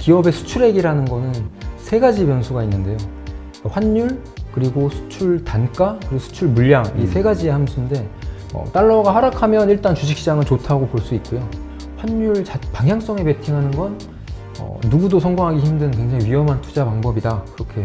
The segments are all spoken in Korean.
기업의 수출액이라는 거는 세 가지 변수가 있는데요. 환율, 그리고 수출 단가, 그리고 수출 물량, 이 세 가지의 함수인데 달러가 하락하면 일단 주식시장은 좋다고 볼 수 있고요. 환율 방향성에 베팅하는 건 누구도 성공하기 힘든 굉장히 위험한 투자 방법이다, 그렇게.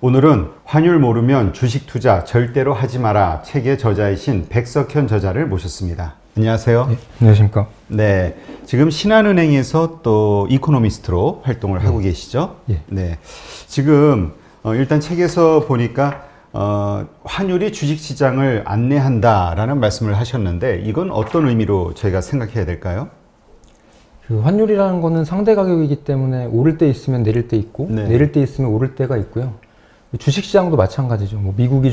오늘은 환율 모르면 주식 투자 절대로 하지 마라 책의 저자이신 백석현 저자를 모셨습니다. 안녕하세요. 네, 안녕하십니까. 네, 지금 신한은행에서 또 이코노미스트로 활동을 하고 계시죠? 예. 네, 지금 일단 책에서 보니까 환율이 주식시장을 안내한다라는 말씀을 하셨는데 이건 어떤 의미로 저희가 생각해야 될까요? 그 환율이라는 거는 상대 가격이기 때문에 오를 때 있으면 내릴 때 있고, 네. 내릴 때 있으면 오를 때가 있고요. 주식시장도 마찬가지죠. 뭐 미국이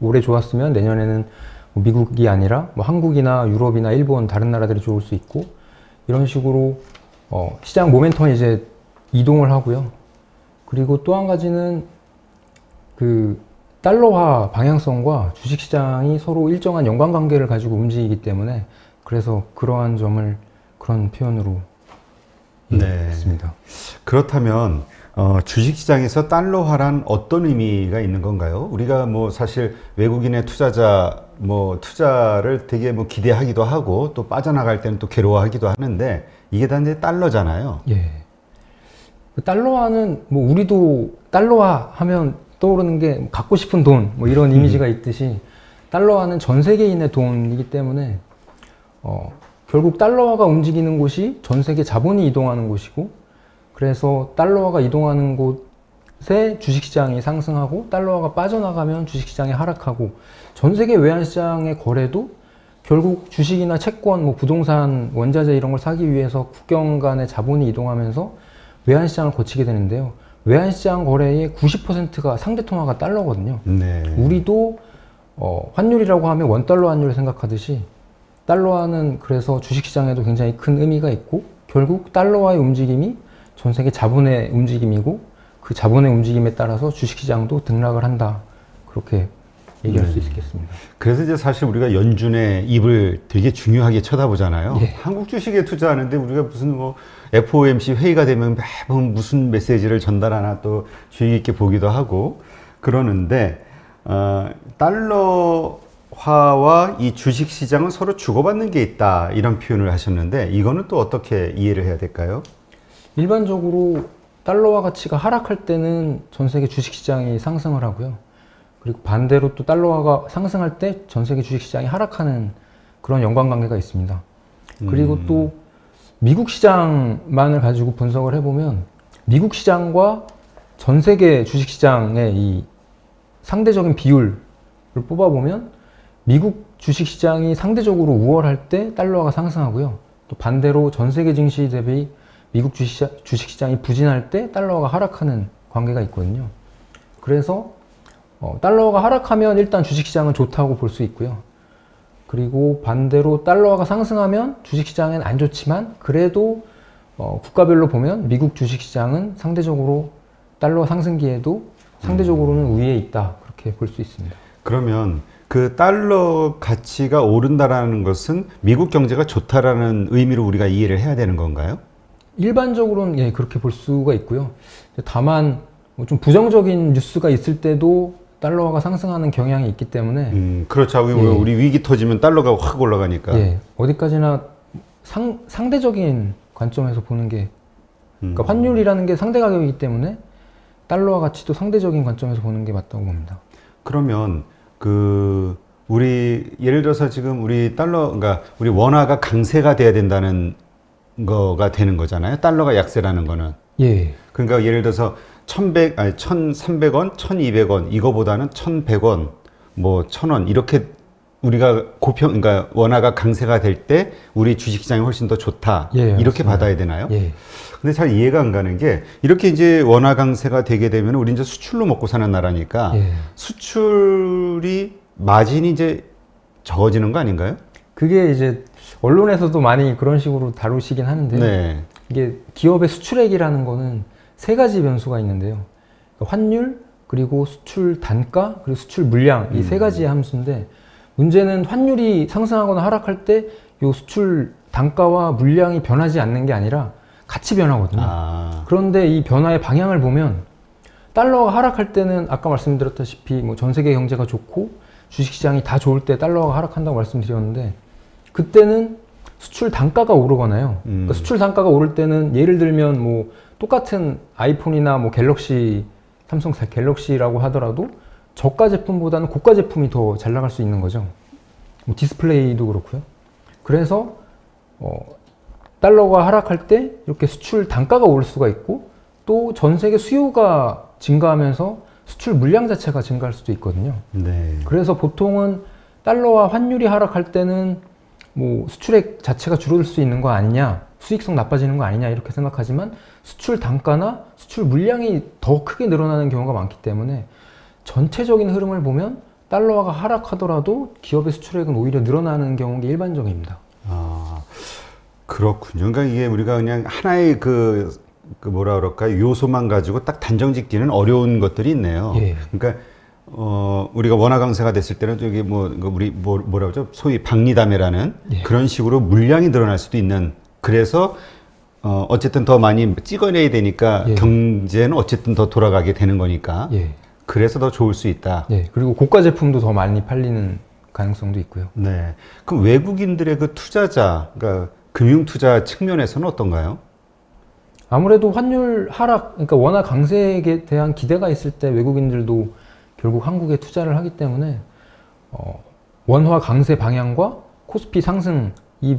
올해 좋았으면 내년에는 뭐 미국이 아니라 뭐 한국이나 유럽이나 일본 다른 나라들이 좋을 수 있고, 이런 식으로 시장 모멘텀이 이제 이동을 하고요. 그리고 또 한 가지는 그 달러화 방향성과 주식시장이 서로 일정한 연관관계를 가지고 움직이기 때문에, 그래서 그러한 점을 그런 표현으로 했습니다. 그렇다면 주식시장에서 달러화란 어떤 의미가 있는 건가요? 우리가 뭐 사실 외국인의 투자자 투자를 되게 뭐 기대하기도 하고 또 빠져나갈 때는 또 괴로워하기도 하는데 이게 다 이제 달러잖아요. 예. 그 달러화는 뭐 우리도 달러화 하면 떠오르는 게 갖고 싶은 돈 뭐 이런 이미지가 있듯이, 달러화는 전 세계인의 돈이기 때문에 결국 달러화가 움직이는 곳이 전 세계 자본이 이동하는 곳이고, 그래서 달러화가 이동하는 곳에 주식시장이 상승하고 달러화가 빠져나가면 주식시장이 하락하고, 전 세계 외환시장의 거래도 결국 주식이나 채권, 뭐 부동산, 원자재 이런 걸 사기 위해서 국경 간의 자본이 이동하면서 외환시장을 거치게 되는데요. 외환시장 거래의 90%가 상대통화가 달러거든요. 네. 우리도 환율이라고 하면 원달러 환율을 생각하듯이 달러화는 그래서 주식시장에도 굉장히 큰 의미가 있고, 결국 달러화의 움직임이 전 세계 자본의 움직임이고, 그 자본의 움직임에 따라서 주식시장도 등락을 한다, 그렇게 얘기할 수 있겠습니다. 그래서 이제 사실 우리가 연준의 입을 되게 중요하게 쳐다보잖아요. 예. 한국 주식에 투자하는데 우리가 무슨 뭐 FOMC 회의가 되면 매번 무슨 메시지를 전달하나 또 주의 깊게 보기도 하고 그러는데, 달러화와 이 주식시장은 서로 주고받는 게 있다, 이런 표현을 하셨는데 이거는 또 어떻게 이해를 해야 될까요? 일반적으로 달러화 가치가 하락할 때는 전 세계 주식시장이 상승을 하고요. 그리고 반대로 또 달러화가 상승할 때 전 세계 주식시장이 하락하는 그런 연관관계가 있습니다. 그리고 또 미국 시장만을 가지고 분석을 해보면 미국 시장과 전 세계 주식시장의 이 상대적인 비율을 뽑아보면 미국 주식시장이 상대적으로 우월할 때 달러화가 상승하고요. 또 반대로 전 세계 증시 대비 미국 주식시장이 부진할 때 달러화가 하락하는 관계가 있거든요. 그래서 달러화가 하락하면 일단 주식시장은 좋다고 볼 수 있고요. 그리고 반대로 달러화가 상승하면 주식시장은 안 좋지만, 그래도 국가별로 보면 미국 주식시장은 상대적으로 달러 상승기에도 상대적으로는 우위에 있다, 그렇게 볼 수 있습니다. 그러면 그 달러 가치가 오른다라는 것은 미국 경제가 좋다라는 의미로 우리가 이해를 해야 되는 건가요? 일반적으로는 예, 그렇게 볼 수가 있고요. 다만 좀 부정적인 뉴스가 있을 때도 달러화가 상승하는 경향이 있기 때문에 그렇죠. 우리 위기 터지면 달러가 확 올라가니까. 예, 어디까지나 상대적인 관점에서 보는 게, 그러니까 환율이라는 게 상대 가격이기 때문에 달러화 가치도 상대적인 관점에서 보는 게 맞다고 봅니다. 그러면 우리 예를 들어서 지금 우리 그러니까 우리 원화가 강세가 돼야 된다는 거가 되는 거잖아요. 달러가 약세라는 거는. 예. 그러니까 예를 들어서 1,300원, 1,200원 이거보다는 1,100원, 뭐 1,000원 이렇게 우리가 그러니까 원화가 강세가 될 때 우리 주식시장이 훨씬 더 좋다. 예, 이렇게 맞습니다. 받아야 되나요? 예. 근데 잘 이해가 안 가는 게, 이렇게 이제 원화 강세가 되게 되면 우리 이제 수출로 먹고 사는 나라니까 예. 수출이 마진이 이제 적어지는 거 아닌가요? 그게 이제 언론에서도 많이 그런 식으로 다루시긴 하는데요. 네. 이게 기업의 수출액이라는 거는 세 가지 변수가 있는데요. 그러니까 환율, 그리고 수출 단가, 그리고 수출 물량, 이 세 가지의 함수인데, 문제는 환율이 상승하거나 하락할 때 이 수출 단가와 물량이 변하지 않는 게 아니라 같이 변하거든요. 그런데 이 변화의 방향을 보면 달러가 하락할 때는 아까 말씀드렸다시피 뭐 전 세계 경제가 좋고 주식시장이 다 좋을 때 달러가 하락한다고 말씀드렸는데 그때는 수출 단가가 오르거나요. 그러니까 수출 단가가 오를 때는 예를 들면 뭐 똑같은 아이폰이나 뭐 갤럭시, 삼성 갤럭시라고 하더라도 저가 제품보다는 고가 제품이 더 잘 나갈 수 있는 거죠. 뭐 디스플레이도 그렇고요. 그래서 달러가 하락할 때 이렇게 수출 단가가 오를 수가 있고 또 전 세계 수요가 증가하면서 수출 물량 자체가 증가할 수도 있거든요. 네. 그래서 보통은 달러와 환율이 하락할 때는 뭐 수출액 자체가 줄어들 수 있는 거 아니냐, 수익성 나빠지는 거 아니냐 이렇게 생각하지만 수출 단가나 수출 물량이 더 크게 늘어나는 경우가 많기 때문에 전체적인 흐름을 보면 달러화가 하락하더라도 기업의 수출액은 오히려 늘어나는 경우가 일반적입니다. 아, 그렇군요. 그러니까 이게 우리가 그냥 하나의 그 뭐라 그럴까요? 요소만 가지고 딱 단정 짓기는 어려운 것들이 있네요. 예. 그러니까 우리가 원화 강세가 됐을 때는 또 이게 뭐라 그러죠? 소위 박리담회라는 예. 그런 식으로 물량이 늘어날 수도 있는. 그래서 어쨌든 더 많이 찍어내야 되니까 예. 경제는 어쨌든 더 돌아가게 되는 거니까. 예. 그래서 더 좋을 수 있다. 예. 그리고 고가 제품도 더 많이 팔리는 가능성도 있고요. 네. 그럼 외국인들의 그 투자자, 그러니까 금융 투자 측면에서는 어떤가요? 아무래도 환율 하락, 그러니까 원화 강세에 대한 기대가 있을 때 외국인들도 결국 한국에 투자를 하기 때문에 원화 강세 방향과 코스피 상승 이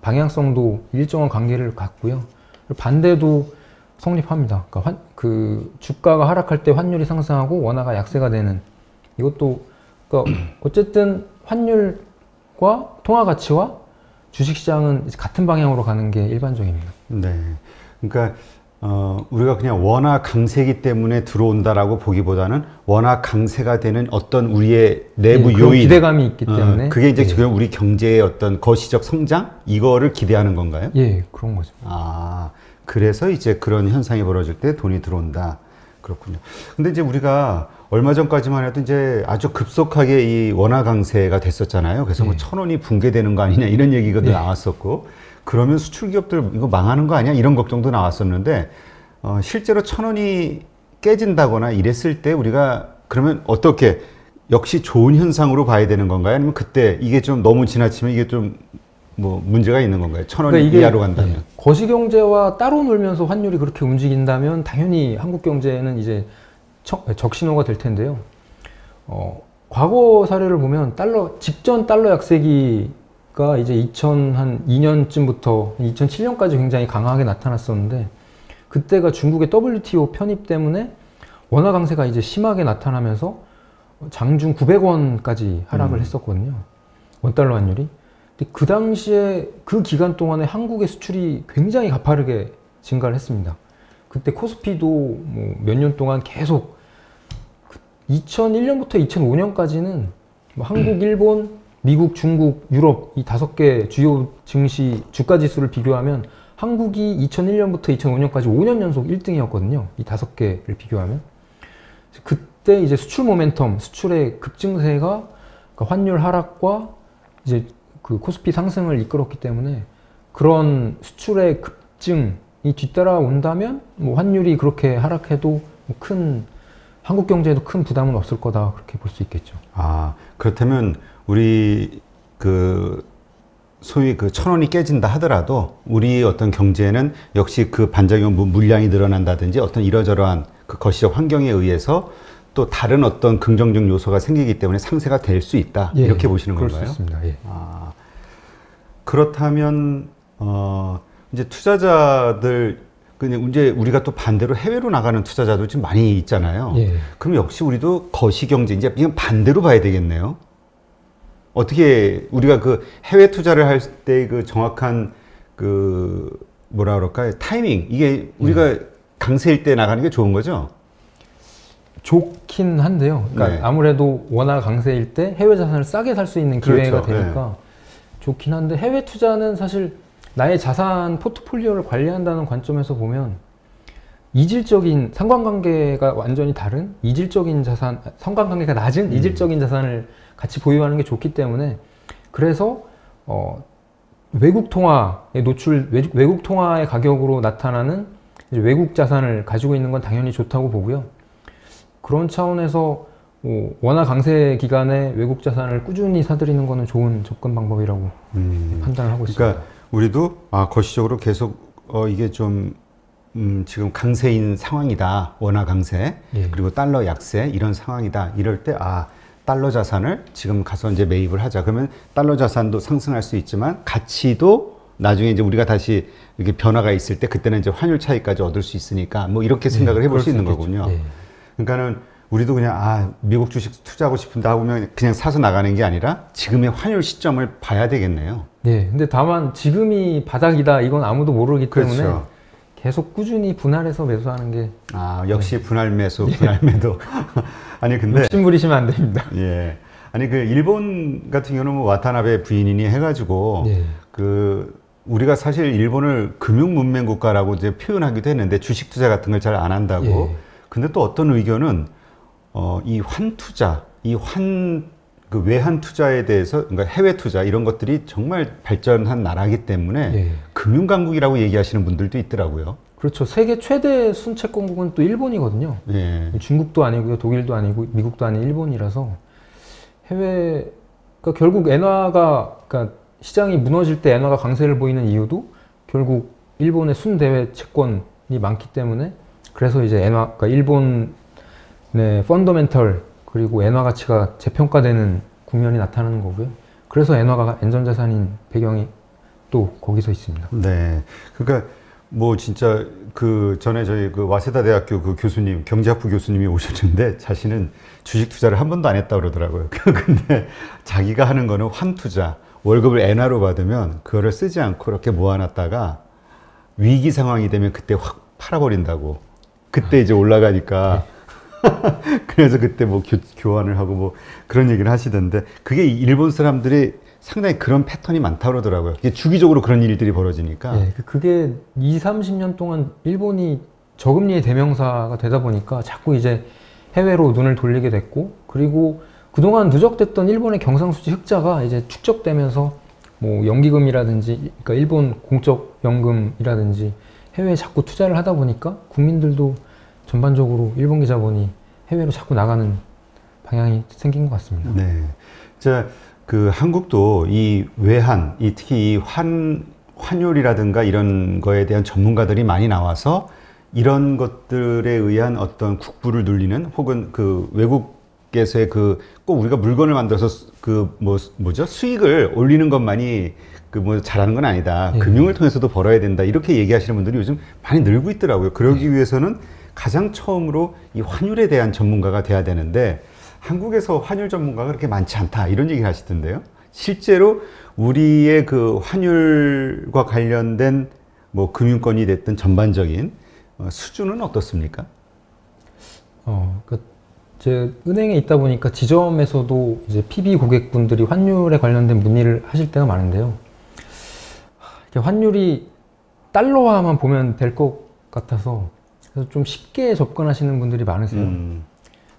방향성도 일정한 관계를 갖고요. 반대도 성립합니다. 그러니까 그 주가가 하락할 때 환율이 상승하고 원화가 약세가 되는 이것도 그러니까 어쨌든 환율과 통화 가치와 주식시장은 같은 방향으로 가는 게 일반적입니다. 네. 그러니까 우리가 그냥 원화 강세이기 때문에 들어온다라고 보기보다는 원화 강세가 되는 어떤 우리의 내부 예, 요인, 기대감이 있기 때문에 그게 이제 예. 지금 우리 경제의 어떤 거시적 성장 이거를 기대하는 건가요? 예, 그런 거죠. 아, 그래서 이제 그런 현상이 벌어질 때 돈이 들어온다. 그렇군요. 근데 이제 우리가 얼마 전까지만 해도 이제 아주 급속하게 이 원화 강세가 됐었잖아요. 그래서 뭐 1,000원이 붕괴되는 거 아니냐 이런 얘기가 나왔었고, 그러면 수출 기업들 이거 망하는 거 아니야 이런 걱정도 나왔었는데 실제로 1,000원이 깨진다거나 이랬을 때 우리가 그러면 어떻게 역시 좋은 현상으로 봐야 되는 건가요? 아니면 그때 이게 좀 너무 지나치면 이게 좀 뭐 문제가 있는 건가요? 1,000원 그러니까 이하로 간다면. 거시경제와 따로 놀면서 환율이 그렇게 움직인다면 당연히 한국 경제는 이제 적신호가 될 텐데요. 과거 사례를 보면 직전 달러 약세기가 이제 2002년쯤부터 2007년까지 굉장히 강하게 나타났었는데 그때가 중국의 WTO 편입 때문에 원화 강세가 이제 심하게 나타나면서 장중 900원까지 하락을 했었거든요. 원달러 환율이. 근데 그 당시에 그 기간 동안에 한국의 수출이 굉장히 가파르게 증가를 했습니다. 그때 코스피도 뭐 몇 년 동안 계속 2001년부터 2005년까지는 뭐 한국, 일본, 미국, 중국, 유럽 이 5개 주요 증시 주가 지수를 비교하면 한국이 2001년부터 2005년까지 5년 연속 1등이었거든요. 이 5개를 비교하면. 그때 이제 수출 모멘텀, 수출의 급증세가 그러니까 환율 하락과 이제 그 코스피 상승을 이끌었기 때문에 그런 수출의 급증이 뒤따라온다면 뭐 환율이 그렇게 하락해도 뭐 한국 경제에도 큰 부담은 없을 거다 그렇게 볼 수 있겠죠. 아, 그렇다면 우리 그 소위 그 1,000원이 깨진다 하더라도 우리 어떤 경제는 역시 그 반작용 물량이 늘어난다든지 어떤 이러저러한 그 거시적 환경에 의해서 또 다른 어떤 긍정적 요소가 생기기 때문에 상세가 될 수 있다. 예, 이렇게 보시는 그럴 건가요? 수 있습니다. 예. 아, 그렇다면 이제 투자자들 그냥 이제 우리가 또 반대로 해외로 나가는 투자자도 지금 많이 있잖아요. 예. 그럼 역시 우리도 거시경제 이제 이건 반대로 봐야 되겠네요. 어떻게 우리가 그 해외 투자를 할 때 그 정확한 그 뭐라 그럴까요? 타이밍 이게 우리가 강세일 때 나가는 게 좋은 거죠? 좋긴 한데요. 그러니까 네. 아무래도 원화 강세일 때 해외 자산을 싸게 살 수 있는 기회가 그렇죠. 되니까 좋긴 한데 해외 투자는 사실 나의 자산 포트폴리오를 관리한다는 관점에서 보면 이질적인 상관관계가 완전히 다른 이질적인 자산, 상관관계가 낮은 이질적인 자산을 같이 보유하는 게 좋기 때문에 그래서 외국 통화에 외국 통화의 가격으로 나타나는 이제 외국 자산을 가지고 있는 건 당연히 좋다고 보고요. 그런 차원에서 원화 강세 기간에 외국 자산을 꾸준히 사들이는 거는 좋은 접근 방법이라고 판단을 하고 있습니다. 그러니까 우리도 거시적으로 계속 이게 좀 지금 강세인 상황이다. 원화 강세, 예. 그리고 달러 약세 이런 상황이다. 이럴 때 달러 자산을 지금 가서 이제 매입을 하자. 그러면 달러 자산도 상승할 수 있지만 가치도 나중에 이제 우리가 다시 이렇게 변화가 있을 때 그때는 이제 환율 차익까지 얻을 수 있으니까 뭐 이렇게 생각을 해볼 수 있는 거군요. 예. 그러니까는 우리도 그냥 미국 주식 투자하고 싶은데 하고 보면 그냥 사서 나가는 게 아니라 지금의 환율 시점을 봐야 되겠네요. 네, 근데 다만 지금이 바닥이다 이건 아무도 모르기 때문에 그렇죠. 계속 꾸준히 분할해서 매수하는 게 역시 분할 매수, 분할 매도. 아니 근데 욕심 부리시면 안 됩니다. 예. 아니 그 일본 같은 경우는 뭐 와타나베 부인이 해가지고 예. 우리가 사실 일본을 금융 문명 국가라고 이제 표현하기도 했는데 주식 투자 같은 걸 잘 안 한다고. 예. 근데 또 어떤 의견은 이 환 투자, 그 외환 투자에 대해서, 그러니까 해외 투자 이런 것들이 정말 발전한 나라이기 때문에 예. 금융 강국이라고 얘기하시는 분들도 있더라고요. 그렇죠. 세계 최대 순채권국은 또 일본이거든요. 예. 중국도 아니고요, 독일도 아니고 미국도 아닌 일본이라서 그러니까 결국 엔화가 그러니까 시장이 무너질 때 엔화가 강세를 보이는 이유도 결국 일본의 순대외 채권이 많기 때문에 그래서 이제 그러니까 일본의 펀더멘털 그리고 엔화 가치가 재평가되는 국면이 나타나는 거고요. 그래서 엔화가 안전자산인 배경이 또 거기서 있습니다. 네. 그러니까 뭐 진짜 그 전에 저희 그 와세다 대학교 그 교수님, 경제학부 교수님이 오셨는데 자신은 주식 투자를 한 번도 안 했다고 그러더라고요. 근데 자기가 하는 거는 환 투자, 월급을 엔화로 받으면 그거를 쓰지 않고 이렇게 모아놨다가 위기 상황이 되면 그때 확 팔아버린다고. 그때 이제 올라가니까. 그래서 그때 뭐 교환을 하고 뭐 그런 얘기를 하시던데 그게 일본 사람들이 상당히 그런 패턴이 많다고 그러더라고요. 이게 주기적으로 그런 일들이 벌어지니까. 예, 그게 20, 30년 동안 일본이 저금리의 대명사가 되다 보니까 자꾸 이제 해외로 눈을 돌리게 됐고 그리고 그동안 누적됐던 일본의 경상수지 흑자가 이제 축적되면서 뭐 연기금이라든지 그러니까 일본 공적 연금이라든지 해외에 자꾸 투자를 하다 보니까 국민들도 전반적으로 일본 계좌번이 해외로 자꾸 나가는 방향이 생긴 것 같습니다. 네. 자, 그 한국도 이 외환, 특히 이 환율이라든가 이런 거에 대한 전문가들이 많이 나와서 이런 것들에 의한 어떤 국부를 눌리는 혹은 그 외국에서의 꼭 우리가 물건을 만들어서 수익을 올리는 것만이 잘하는 건 아니다. 예. 금융을 통해서도 벌어야 된다. 이렇게 얘기하시는 분들이 요즘 많이 늘고 있더라고요. 그러기 위해서는 가장 처음으로 이 환율에 대한 전문가가 돼야 되는데 한국에서 환율 전문가가 그렇게 많지 않다 이런 얘기를 하시던데요. 실제로 우리의 그 환율과 관련된 뭐 금융권이 됐든 전반적인 수준은 어떻습니까? 제 은행에 있다 보니까 지점에서도 이제 PB 고객분들이 환율에 관련된 문의를 하실 때가 많은데요. 환율이 달러화만 보면 될 것 같아서 그래서 좀 쉽게 접근하시는 분들이 많으세요.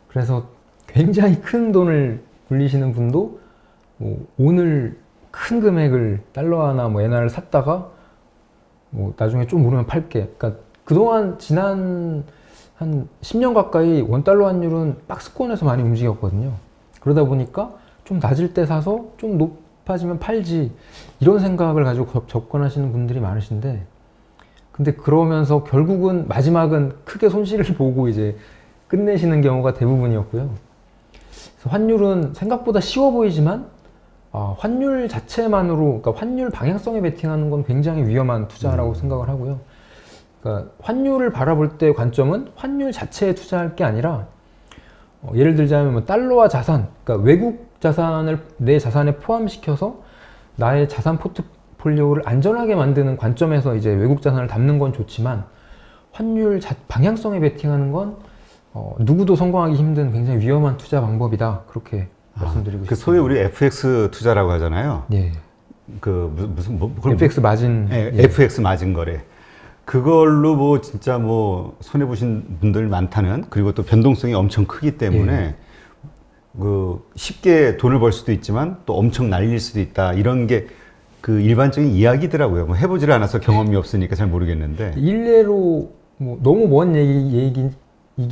그래서 굉장히 큰 돈을 굴리시는 분도 뭐 오늘 큰 금액을 달러화나 뭐 엔화를 샀다가 뭐 나중에 좀 오르면 팔게. 그러니까 그동안 지난 한 10년 가까이 원달러 환율은 박스권에서 많이 움직였거든요. 그러다 보니까 좀 낮을 때 사서 좀 높아지면 팔지 이런 생각을 가지고 접근하시는 분들이 많으신데 근데 그러면서 결국은 마지막은 크게 손실을 보고 이제 끝내시는 경우가 대부분이었고요. 그래서 환율은 생각보다 쉬워 보이지만 환율 자체만으로 그러니까 환율 방향성에 베팅하는 건 굉장히 위험한 투자라고 생각을 하고요. 그러니까 환율을 바라볼 때 관점은 환율 자체에 투자할 게 아니라 예를 들자면 뭐 달러와 자산, 그러니까 외국 자산을 내 자산에 포함시켜서 나의 자산 포트폴리오를 안전하게 만드는 관점에서 이제 외국 자산을 담는 건 좋지만 환율 방향성에 베팅하는 건 누구도 성공하기 힘든 굉장히 위험한 투자 방법이다. 그렇게 말씀드리고 싶습니다. 소위 우리 FX 투자라고 하잖아요. 예. FX 마진. 예. FX 마진 거래. 그걸로 뭐 진짜 뭐 손해 보신 분들 많다는 그리고 또 변동성이 엄청 크기 때문에 쉽게 돈을 벌 수도 있지만 또 엄청 날릴 수도 있다. 이런 게 그 일반적인 이야기더라고요. 뭐 해보질 않아서 경험이 없으니까 잘 모르겠는데. 일례로 뭐 너무 먼 얘기이긴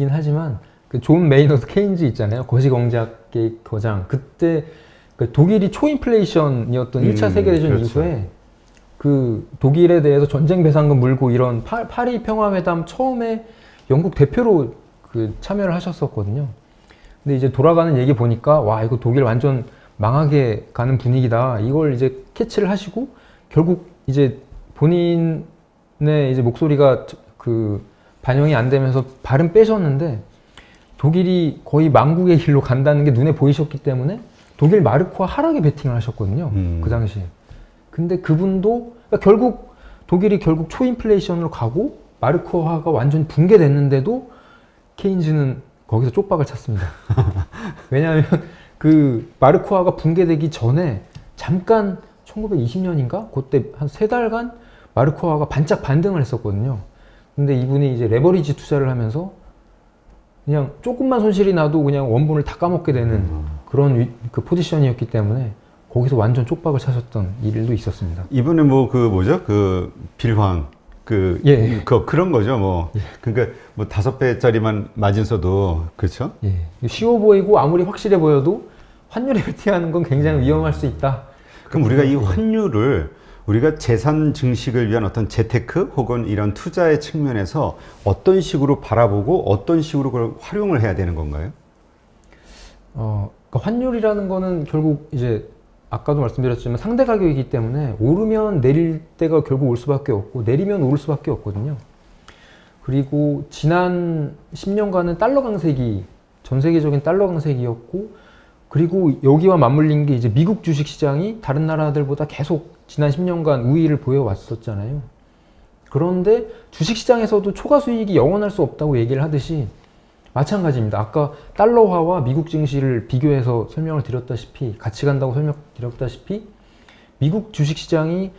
하지만 그 존 메이너드 케인즈 있잖아요. 거시경제학의 거장. 그때 그 독일이 초인플레이션이었던 1차 세계대전 그렇죠. 이후에 그 독일에 대해서 전쟁 배상금 물고 이런 파리 평화회담 처음에 영국 대표로 그 참여를 하셨었거든요. 근데 이제 돌아가는 얘기 보니까 와 이거 독일 완전 망하게 가는 분위기다. 이걸 이제 캐치를 하시고 결국 이제 본인의 이제 목소리가 그 반영이 안 되면서 발은 빼셨는데 독일이 거의 망국의 길로 간다는 게 눈에 보이셨기 때문에 독일 마르크와 하락에 베팅을 하셨거든요. 그 당시에. 근데 그분도 그러니까 결국 독일이 결국 초인플레이션으로 가고 마르크화가 완전히 붕괴됐는데도 케인즈는 거기서 쪽박을 찼습니다. 왜냐하면 그 마르크화가 붕괴되기 전에 잠깐 1920년인가? 그때 한 3달간 마르크화가 반짝 반등을 했었거든요. 근데 이분이 이제 레버리지 투자를 하면서 그냥 조금만 손실이 나도 그냥 원본을 다 까먹게 되는 그런 그 포지션이었기 때문에 거기서 완전 쪽박을 차셨던 일도 있었습니다. 이번에 뭐 그 뭐죠? 그 빌황 예. 그런 거죠. 뭐 그러니까 뭐 5배짜리만 맞은서도 그렇죠? 예. 쉬워 보이고 아무리 확실해 보여도 환율에 베팅하는 건 굉장히 위험할 수 있다. 그럼 우리가 이 환율을 우리가 재산 증식을 위한 어떤 재테크 혹은 이런 투자의 측면에서 어떤 식으로 바라보고 어떤 식으로 그걸 활용을 해야 되는 건가요? 그러니까 환율이라는 거는 결국 이제 아까도 말씀드렸지만 상대 가격이기 때문에 오르면 내릴 때가 결국 올 수밖에 없고 내리면 오를 수밖에 없거든요. 그리고 지난 10년간은 달러 강세기, 전 세계적인 달러 강세기였고 그리고 여기와 맞물린 게 이제 미국 주식 시장이 다른 나라들보다 계속 지난 10년간 우위를 보여왔었잖아요. 그런데 주식 시장에서도 초과 수익이 영원할 수 없다고 얘기를 하듯이 마찬가지입니다. 아까 달러화와 미국 증시를 비교해서 설명을 드렸다시피 같이 간다고 설명드렸다시피 미국 주식시장이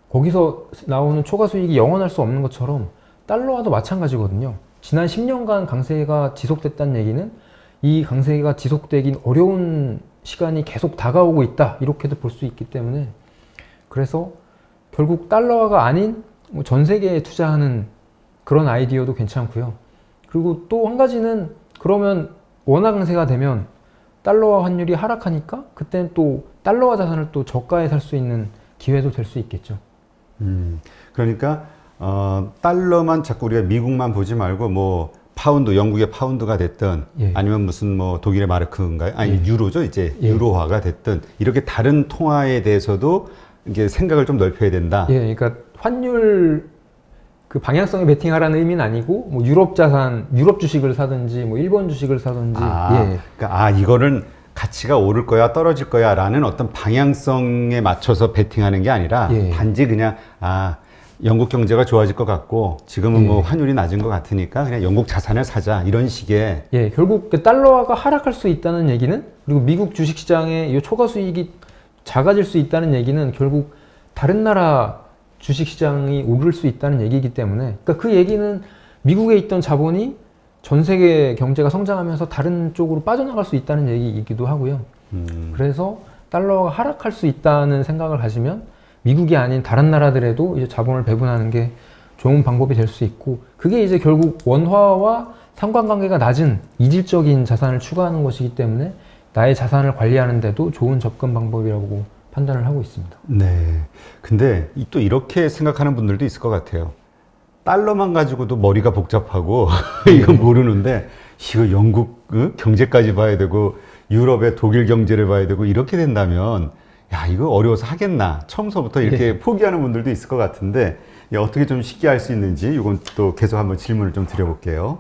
거기서 나오는 초과 수익이 영원할 수 없는 것처럼 달러화도 마찬가지거든요. 지난 10년간 강세가 지속됐다는 얘기는 이 강세가 지속되긴 어려운 시간이 계속 다가오고 있다 이렇게도 볼 수 있기 때문에 그래서 결국 달러화가 아닌 전 세계에 투자하는 그런 아이디어도 괜찮고요. 그리고 또 한 가지는 그러면 원화 강세가 되면 달러화 환율이 하락하니까 그때는 또 달러화 자산을 또 저가에 살 수 있는 기회도 될 수 있겠죠. 그러니까 달러만 자꾸 우리가 미국만 보지 말고 뭐 파운드, 영국의 파운드가 됐든 예. 아니면 무슨 뭐 독일의 마르크인가요? 아니 예. 유로죠 이제 예. 유로화가 됐든 이렇게 다른 통화에 대해서도 이게 생각을 좀 넓혀야 된다. 예, 그러니까 환율 그 방향성에 베팅하라는 의미는 아니고 뭐 유럽 자산, 유럽 주식을 사든지 뭐 일본 주식을 사든지. 예. 그러니까 이거는 가치가 오를 거야 떨어질 거야라는 어떤 방향성에 맞춰서 베팅하는 게 아니라 예. 단지 그냥 영국 경제가 좋아질 것 같고 지금은 예. 뭐 환율이 낮은 것 같으니까 그냥 영국 자산을 사자 이런 식의. 예, 결국 그 달러화가 하락할 수 있다는 얘기는 그리고 미국 주식시장의 이 초과 수익이 작아질 수 있다는 얘기는 결국 다른 나라 주식시장이 오를 수 있다는 얘기이기 때문에 그러니까 그 얘기는 미국에 있던 자본이 전 세계 경제가 성장하면서 다른 쪽으로 빠져나갈 수 있다는 얘기이기도 하고요. 그래서 달러가 하락할 수 있다는 생각을 가지면 미국이 아닌 다른 나라들에도 이제 자본을 배분하는 게 좋은 방법이 될 수 있고 그게 이제 결국 원화와 상관관계가 낮은 이질적인 자산을 추구하는 것이기 때문에 나의 자산을 관리하는 데도 좋은 접근 방법이라고 판단을 하고 있습니다. 네. 근데 또 이렇게 생각하는 분들도 있을 것 같아요. 달러만 가지고도 머리가 복잡하고 이거 모르는데 이거 영국 경제까지 봐야 되고 유럽의 독일 경제를 봐야 되고 이렇게 된다면 야 이거 어려워서 하겠나 처음서부터 이렇게 포기하는 분들도 있을 것 같은데 어떻게 좀 쉽게 할 수 있는지 이건 또 계속 한번 질문을 좀 드려볼게요.